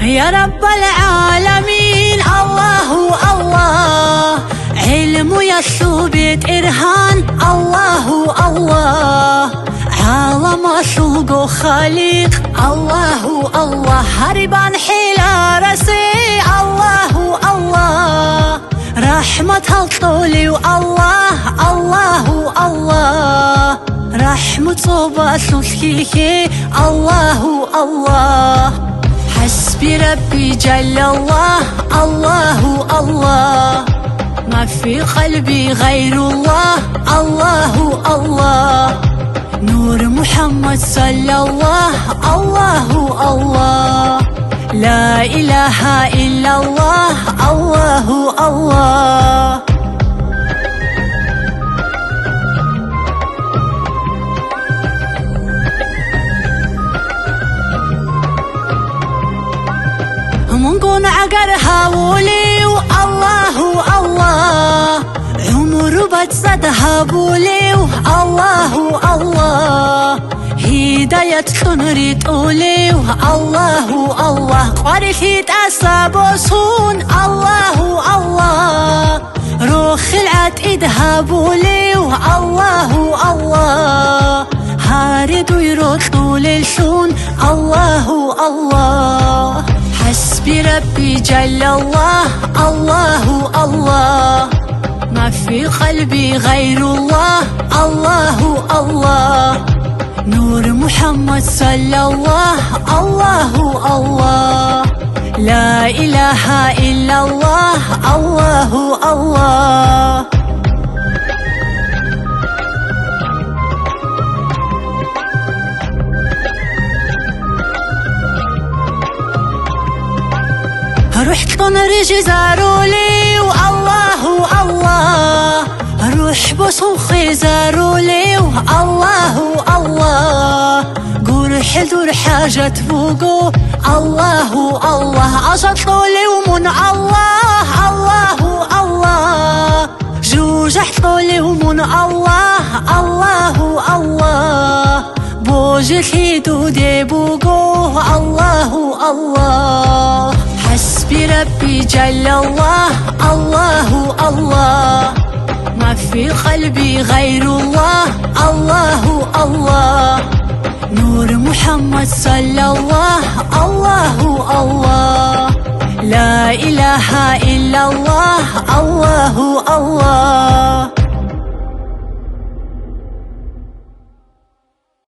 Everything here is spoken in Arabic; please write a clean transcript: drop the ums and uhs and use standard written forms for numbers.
يا رب العالمين. الله الله علم يثبت إرهان. الله الله عالم خلق وخالق. الله الله هربان حيلة رسي. الله الله رحمة الطول والله. الله الله رحمة صباح الخير. الله الله حسبي ربي جل الله. الله الله ما في قلبي غير الله. الله الله نور محمد صلى الله. الله الله لا إله إلا الله. الله الله منكون عقر هاولي. الله الله عمر بتصد هابولي. الله الله هداية تنري تقولي. الله الله قريتي تأسابوسون. الله الله روح خلعت إدهابولي. الله الله هارد ويروح طول الشون. الله الله حسبي ربي جل الله. الله الله ما في قلبي غير الله. الله الله نور محمد صلى الله. الله الله لا إله إلا الله. الله الله رحت نرجي زارولي. الله الله روح بصوخي زارولي. الله الله قول حلدور حاجة فوقو. الله الله أشطولي ومن الله. الله الله جوج حطولي ومن الله. الله الله بوجي دودي بوقو. الله الله حسبي ربي جل الله. الله الله ما في قلبي غير الله. الله الله نور محمد صلى الله. الله الله لا إله إلا الله. الله